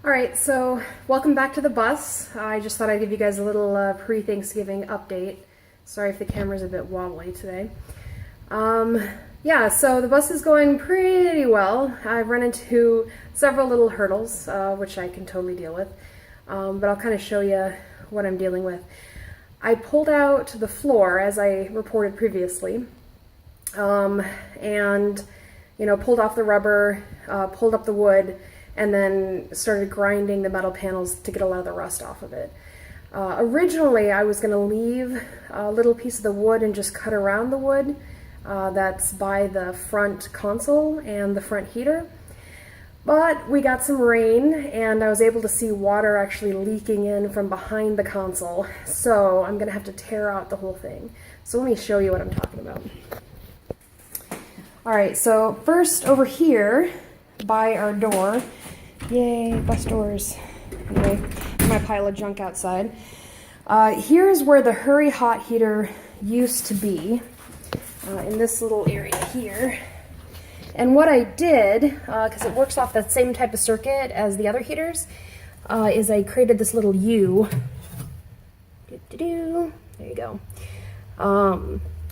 Alright, so welcome back to the bus. I just thought I'd give you guys a little pre-Thanksgiving update. Sorry if the camera's a bit wobbly today. Yeah, so the bus is going pretty well. I've run into several little hurdles, which I can totally deal with. But I'll kind of show you what I'm dealing with. I pulled out the floor, as I reported previously, and pulled off the rubber, pulled up the wood, and then started grinding the metal panels to get a lot of the rust off of it. Originally, I was going to leave a little piece of the wood and just cut around the wood that's by the front console and the front heater. But we got some rain, and I was able to see water actually leaking in from behind the console, so I'm going to have to tear out the whole thing. So let me show you what I'm talking about. Alright, so first over here by our door, yay, bus doors, anyway, my pile of junk outside. Here's where the Hurry Hot heater used to be, in this little area here. And what I did, because it works off the same type of circuit as the other heaters, is I created this little U, there you go,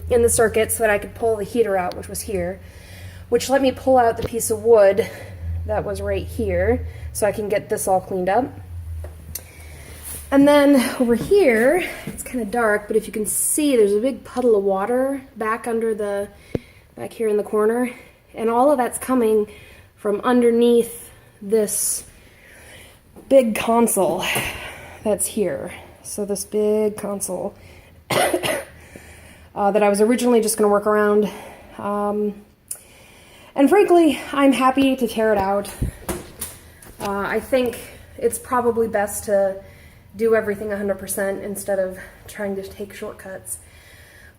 in the circuit so that I could pull the heater out, which was here, which let me pull out the piece of wood that was right here so I can get this all cleaned up. And then over here, it's kind of dark, but if you can see, there's a big puddle of water back here in the corner. And all of that's coming from underneath this big console that's here. So this big console that I was originally just going to work around. And frankly, I'm happy to tear it out. I think it's probably best to do everything 100% instead of trying to take shortcuts.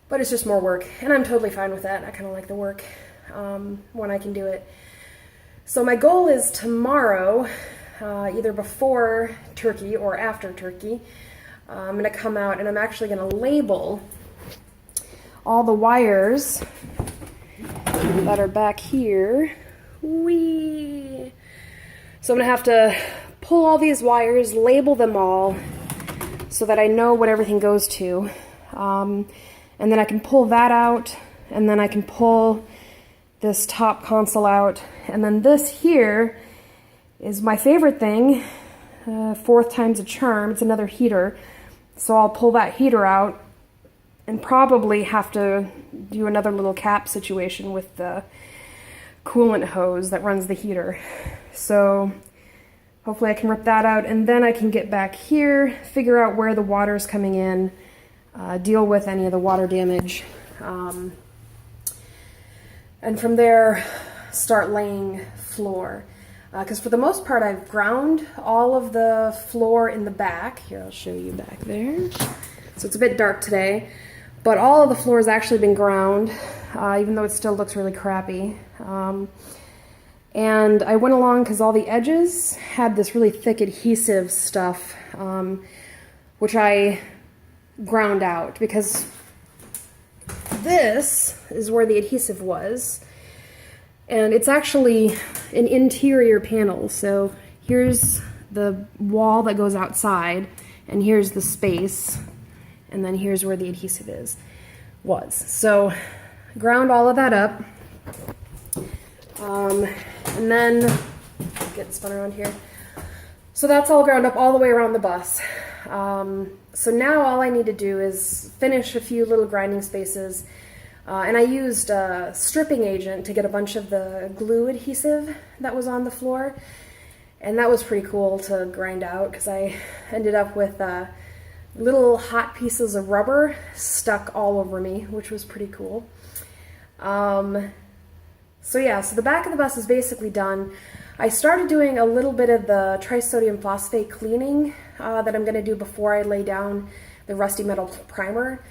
But it's just more work, and I'm totally fine with that. I kind of like the work when I can do it. So my goal is tomorrow, either before turkey or after turkey, I'm going to come out and I'm actually going to label all the wires that are back here. Whee! So I'm going to have to pull all these wires, label them all, so that I know what everything goes to. And then I can pull that out, and then I can pull this top console out. And then this here is my favorite thing, fourth time's a charm, it's another heater. So I'll pull that heater out and probably have to do another little cap situation with the coolant hose that runs the heater. So hopefully I can rip that out, and then I can get back here, figure out where the water's coming in, deal with any of the water damage, and from there start laying floor. Because for the most part I've ground all of the floor in the back. Here, I'll show you back there. So it's a bit dark today, but all of the floor has actually been ground, even though it still looks really crappy. And I went along because all the edges had this really thick adhesive stuff, which I ground out because this is where the adhesive was. And it's actually an interior panel. So here's the wall that goes outside, and here's the space, and then here's where the adhesive was. So ground all of that up. And then get spun around here. So that's all ground up all the way around the bus. So now all I need to do is finish a few little grinding spaces. And I used a stripping agent to get a bunch of the glue adhesive that was on the floor. And that was pretty cool to grind out because I ended up with little hot pieces of rubber stuck all over me, which was pretty cool. So yeah, so the back of the bus is basically done. I started doing a little bit of the trisodium phosphate cleaning that I'm going to do before I lay down the rusty metal primer.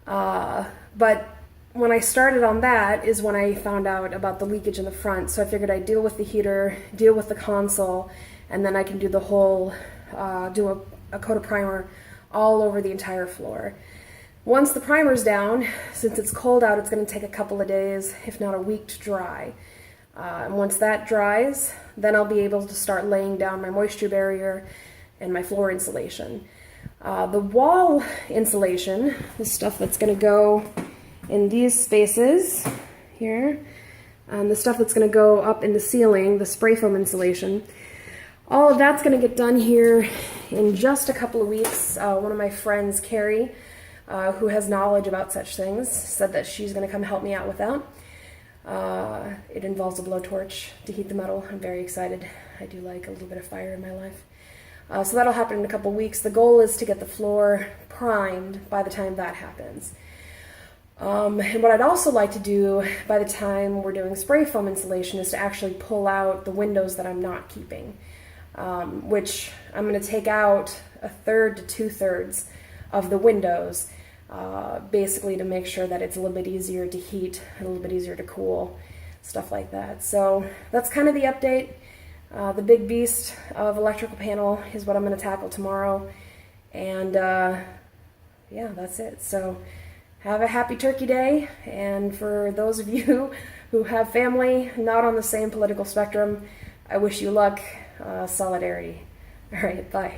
But when I started on that is when I found out about the leakage in the front. So I figured I'd deal with the heater, deal with the console, and then I can do the whole, do a coat of primer all over the entire floor. Once the primer's down, since it's cold out, it's going to take a couple of days, if not a week, to dry. And once that dries, then I'll be able to start laying down my moisture barrier and my floor insulation. The wall insulation, the stuff that's going to go in these spaces here, and the stuff that's going to go up in the ceiling, the spray foam insulation, all of that's going to get done here in just a couple of weeks. One of my friends, Carrie, who has knowledge about such things, said that she's going to come help me out with that. It involves a blowtorch to heat the metal. I'm very excited. I do like a little bit of fire in my life. So that'll happen in a couple of weeks. The goal is to get the floor primed by the time that happens. And what I'd also like to do by the time we're doing spray foam insulation is to actually pull out the windows that I'm not keeping, which I'm going to take out 1/3 to 2/3 of the windows, basically to make sure that it's a little bit easier to heat, a little bit easier to cool, stuff like that. So that's kind of the update. The big beast of electrical panel is what I'm going to tackle tomorrow. And yeah, that's it. So have a happy Turkey Day. And for those of you who have family not on the same political spectrum, I wish you luck, solidarity. All right, bye.